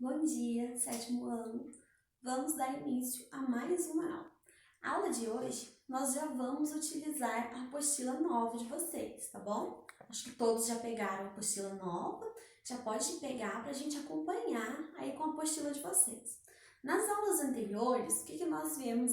Bom dia, sétimo ano. Vamos dar início a mais uma aula. A aula de hoje, nós já vamos utilizar a apostila nova de vocês, tá bom? Acho que todos já pegaram a apostila nova, já pode pegar para a gente acompanhar aí com a apostila de vocês. Nas aulas anteriores, o que nós vemos?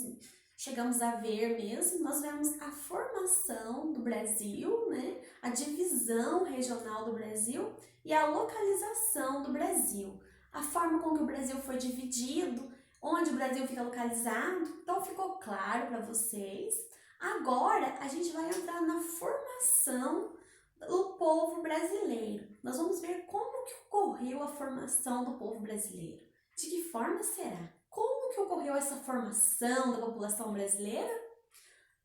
Chegamos a ver mesmo, nós vemos a formação do Brasil, né? A divisão regional do Brasil e a localização do Brasil. A forma com que o Brasil foi dividido, onde o Brasil fica localizado, então ficou claro para vocês. Agora a gente vai entrar na formação do povo brasileiro. Nós vamos ver como que ocorreu a formação do povo brasileiro. De que forma será? Como que ocorreu essa formação da população brasileira?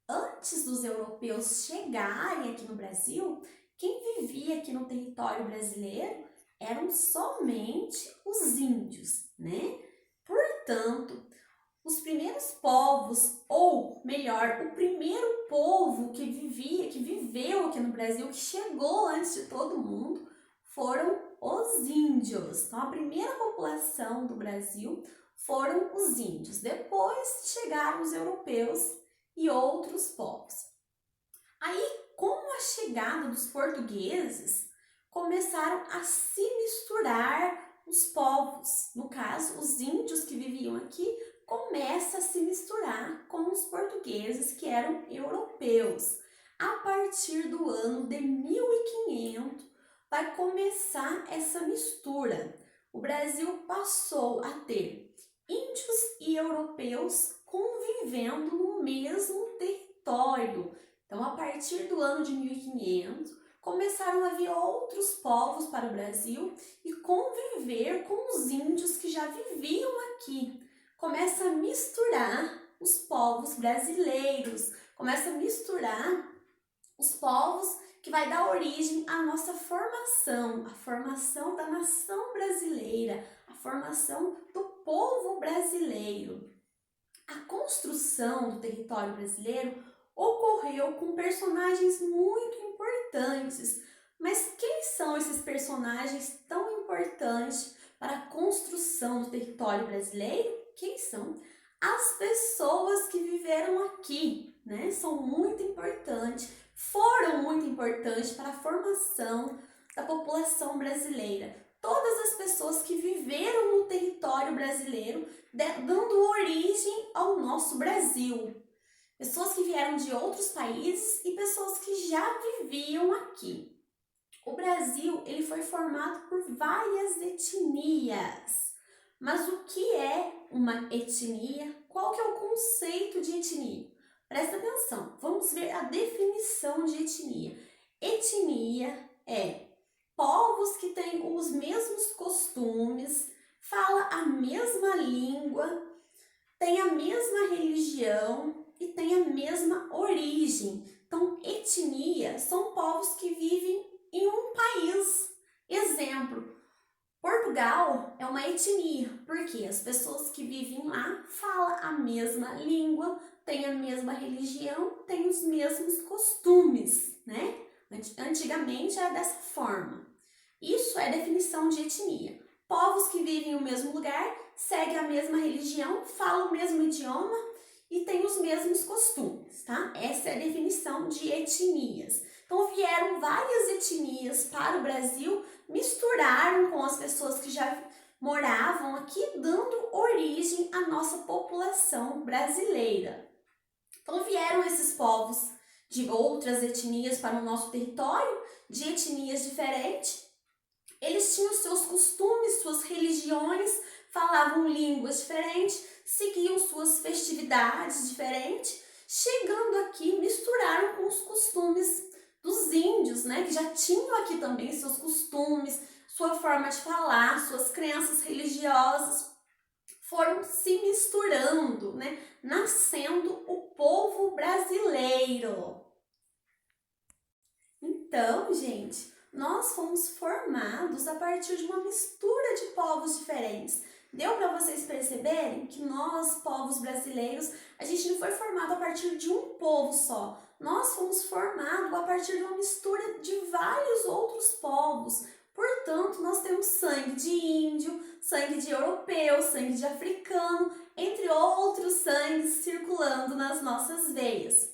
Antes dos europeus chegarem aqui no Brasil, quem vivia aqui no território brasileiro eram somente os índios, né? Portanto, os primeiros povos, ou melhor, o primeiro povo que viveu aqui no Brasil, que chegou antes de todo mundo, foram os índios. Então, a primeira população do Brasil foram os índios. Depois chegaram os europeus e outros povos. Aí, com a chegada dos portugueses, começaram a se misturar os povos. No caso, os índios que viviam aqui começam a se misturar com os portugueses que eram europeus. A partir do ano de 1500 vai começar essa mistura. O Brasil passou a ter índios e europeus convivendo no mesmo território. Então, a partir do ano de 1500, começaram a vir outros povos para o Brasil e conviver com os índios que já viviam aqui. Começa a misturar os povos brasileiros, começa a misturar os povos que vai dar origem à nossa formação, a formação da nação brasileira, a formação do povo brasileiro. A construção do território brasileiro ocorreu com personagens muito importantes. Mas quem são esses personagens tão importantes para a construção do território brasileiro? Quem são? As pessoas que viveram aqui, né? São muito importantes, foram muito importantes para a formação da população brasileira. Todas as pessoas que viveram no território brasileiro, dando origem ao nosso Brasil. Pessoas que vieram de outros países e pessoas que já viviam aqui. O Brasil, ele foi formado por várias etnias. Mas o que é uma etnia? Qual que é o conceito de etnia? Presta atenção, vamos ver a definição de etnia. Etnia é povos que têm os mesmos costumes, falam a mesma língua, têm a mesma religião e têm a mesma origem. Então, etnia são povos que vivem em um país. Exemplo, Portugal é uma etnia, porque as pessoas que vivem lá falam a mesma língua, têm a mesma religião, têm os mesmos costumes, né? Antigamente era dessa forma. Isso é definição de etnia. Povos que vivem no mesmo lugar, seguem a mesma religião, falam o mesmo idioma e têm os mesmos costumes, tá? Essa é a definição de etnias. Então vieram várias etnias para o Brasil, misturaram com as pessoas que já moravam aqui, dando origem à nossa população brasileira. Então vieram esses povos de outras etnias para o nosso território, de etnias diferentes. Eles tinham seus costumes, suas religiões, falavam línguas diferentes, seguiam suas festividades diferentes. Chegando aqui, misturaram com os costumes dos índios, né? Que já tinham aqui também seus costumes, sua forma de falar, suas crenças religiosas. Foram se misturando, né? Nascendo o povo brasileiro. Então, gente, nós fomos formados a partir de uma mistura de povos diferentes. Deu para vocês perceberem que nós, povos brasileiros, a gente não foi formado a partir de um povo só. Nós fomos formados a partir de uma mistura de vários outros povos. Portanto, nós temos sangue de índio, sangue de europeu, sangue de africano, entre outros sangues circulando nas nossas veias.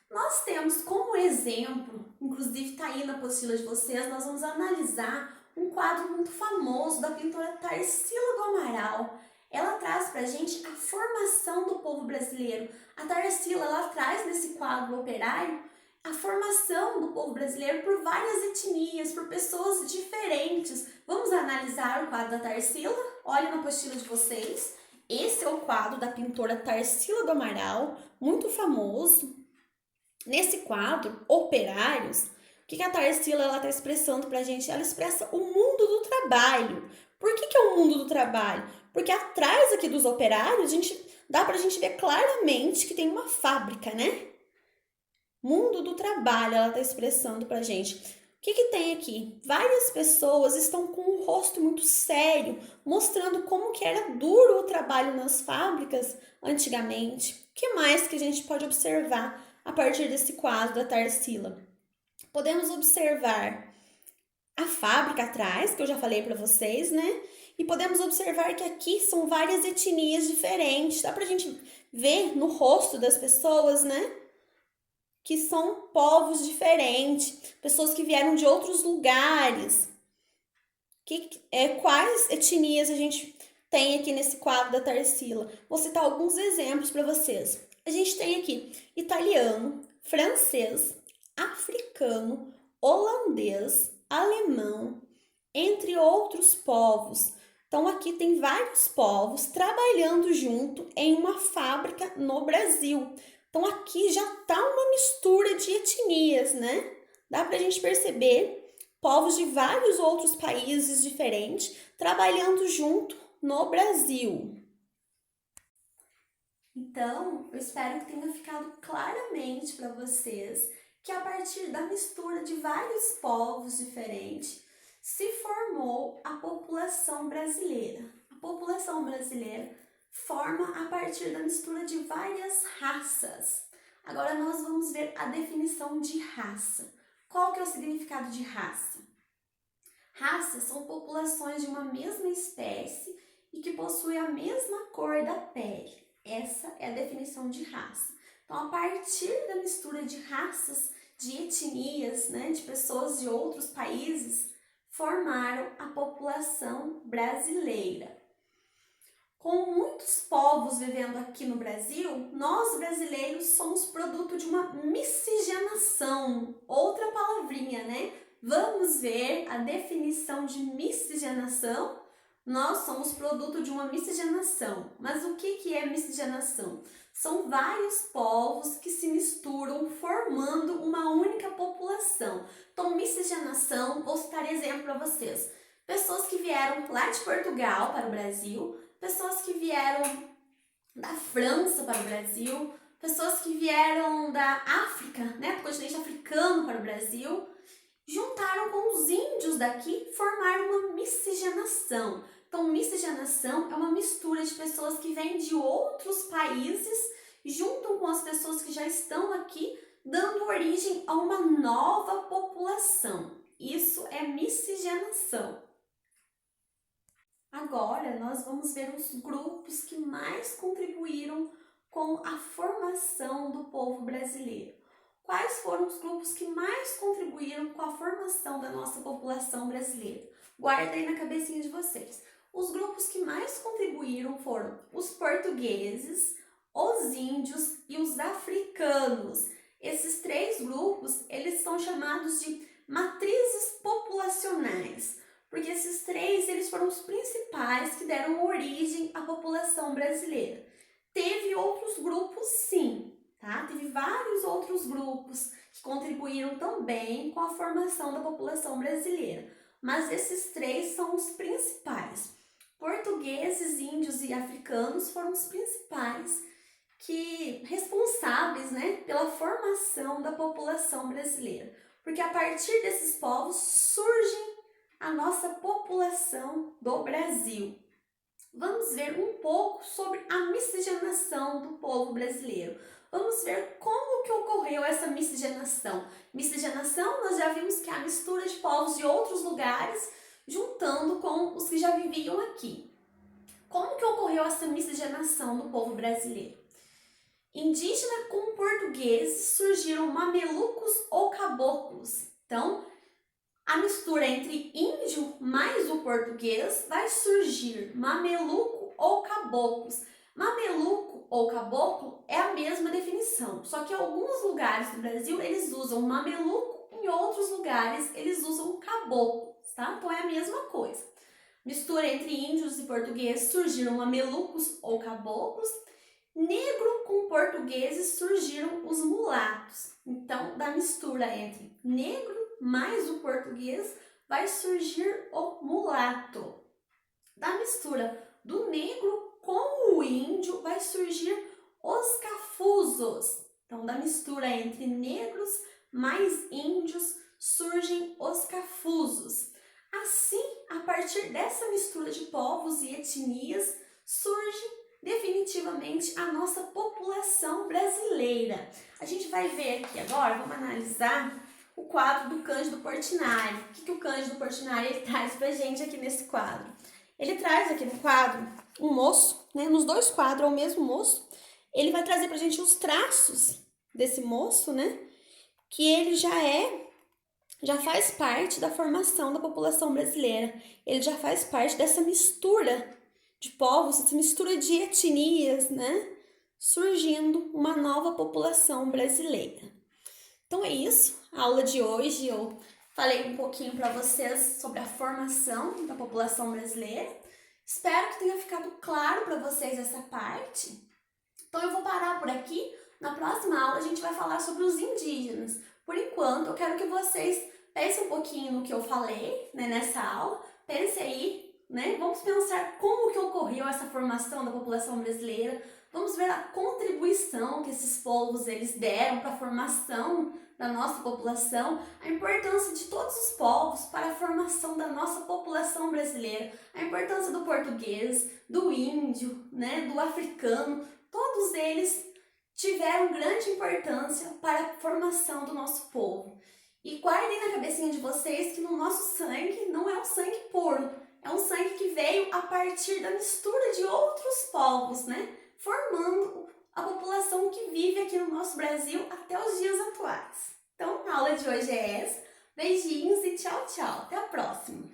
Nós temos como exemplo, inclusive está aí na apostila de vocês, nós vamos analisar um quadro muito famoso da pintora Tarsila do Amaral. Ela traz para a gente a formação do povo brasileiro. A Tarsila, ela traz nesse quadro operário a formação do povo brasileiro por várias etnias, por pessoas diferentes. Vamos analisar o quadro da Tarsila? Olhem na apostila de vocês. Esse é o quadro da pintora Tarsila do Amaral, muito famoso. Nesse quadro, Operários, o que a Tarsila está expressando para a gente? Ela expressa o mundo do trabalho. Por que é o mundo do trabalho? Porque atrás aqui dos operários, dá para a gente ver claramente que tem uma fábrica, né? Mundo do trabalho, ela está expressando para a gente. O que tem aqui? Várias pessoas estão com um rosto muito sério, mostrando como que era duro o trabalho nas fábricas antigamente. O que mais que a gente pode observar a partir desse quadro da Tarsila? Podemos observar a fábrica atrás, que eu já falei para vocês, né? E podemos observar que aqui são várias etnias diferentes. Dá pra gente ver no rosto das pessoas, né? Que são povos diferentes, pessoas que vieram de outros lugares. Quais etnias a gente tem aqui nesse quadro da Tarsila? Vou citar alguns exemplos para vocês. A gente tem aqui italiano, francês, africano, holandês, alemão, entre outros povos. Então aqui tem vários povos trabalhando junto em uma fábrica no Brasil. Então aqui já está uma mistura de etnias, né? Dá para a gente perceber povos de vários outros países diferentes trabalhando junto no Brasil. Então, eu espero que tenha ficado claramente para vocês que a partir da mistura de vários povos diferentes se formou a população brasileira. A população brasileira forma a partir da mistura de várias raças. Agora nós vamos ver a definição de raça. Qual que é o significado de raça? Raças são populações de uma mesma espécie e que possuem a mesma cor da pele. Essa é a definição de raça. Então, a partir da mistura de raças, de etnias, né, de pessoas de outros países, formaram a população brasileira. Com muitos povos vivendo aqui no Brasil, nós brasileiros somos produto de uma miscigenação. Outra palavrinha, né? Vamos ver a definição de miscigenação? Nós somos produto de uma miscigenação. Mas o que é miscigenação? São vários povos que se misturam formando uma única população. Então, miscigenação, vou citar exemplo para vocês. Pessoas que vieram lá de Portugal para o Brasil, pessoas que vieram da França para o Brasil, pessoas que vieram da África, né, do continente africano para o Brasil, juntaram com os índios daqui, formaram uma miscigenação. Então, miscigenação é uma mistura de pessoas que vêm de outros países, juntam com as pessoas que já estão aqui, dando origem a uma nova população. Isso é miscigenação. Agora, nós vamos ver os grupos que mais contribuíram com a formação do povo brasileiro. Quais foram os grupos que mais contribuíram com a formação da nossa população brasileira? Guarda aí na cabecinha de vocês. Os grupos que mais contribuíram foram os portugueses, os índios e os africanos. Esses três grupos, eles são chamados de matrizes populacionais, porque esses três eles foram os principais que deram origem à população brasileira. Teve outros grupos, sim, tá? Teve vários outros grupos que contribuíram também com a formação da população brasileira, mas esses três são os principais. Portugueses, índios e africanos foram os principais responsáveis, né, pela formação da população brasileira, porque a partir desses povos surge a nossa população do Brasil. Vamos ver um pouco sobre a miscigenação do povo brasileiro. Vamos ver como que ocorreu essa miscigenação. Miscigenação, nós já vimos que é a mistura de povos de outros lugares, juntando com os que já viviam aqui. Como que ocorreu essa miscigenação do povo brasileiro? Indígena com portugueses surgiram mamelucos ou caboclos. Então, a mistura entre índio mais o português vai surgir mameluco ou caboclos. Mameluco ou caboclo é a mesma definição, só que em alguns lugares do Brasil eles usam mameluco, em outros lugares eles usam caboclo, tá? Então é a mesma coisa. Mistura entre índios e portugueses surgiram mamelucos ou caboclos. Negro com portugueses surgiram os mulatos. Então, da mistura entre negro mais o português vai surgir o mulato. Da mistura do negro com o índio vai surgir os cafusos. Então, da mistura entre negros mais índios surgem os cafusos. Assim, a partir dessa mistura de povos e etnias, surge definitivamente a nossa população brasileira. A gente vai ver aqui agora, vamos analisar o quadro do Cândido Portinari. O que o Cândido Portinari ele traz pra gente aqui nesse quadro? Ele traz aqui no quadro um moço, né? Nos dois quadros é o mesmo moço. Ele vai trazer pra gente os traços desse moço, né? Que ele já faz parte da formação da população brasileira. Ele já faz parte dessa mistura de povos, essa mistura de etnias, né? Surgindo uma nova população brasileira. Então é isso, a aula de hoje eu falei um pouquinho para vocês sobre a formação da população brasileira. Espero que tenha ficado claro para vocês essa parte. Então eu vou parar por aqui. Na próxima aula a gente vai falar sobre os indígenas. Por enquanto, eu quero que vocês pensem um pouquinho no que eu falei, né, nessa aula. Pense aí, né? Vamos pensar como que ocorreu essa formação da população brasileira. Vamos ver a contribuição que esses povos eles deram para a formação da nossa população, a importância de todos os povos para a formação da nossa população brasileira, a importância do português, do índio, né, do africano, todos eles tiveram grande importância para a formação do nosso povo. E guardem na cabecinha de vocês que no nosso sangue não é um sangue puro, é um sangue que veio a partir da mistura de outros povos, né? Formando a população que vive aqui no nosso Brasil até os dias atuais. Então, a aula de hoje é essa. Beijinhos e tchau, tchau. Até a próxima!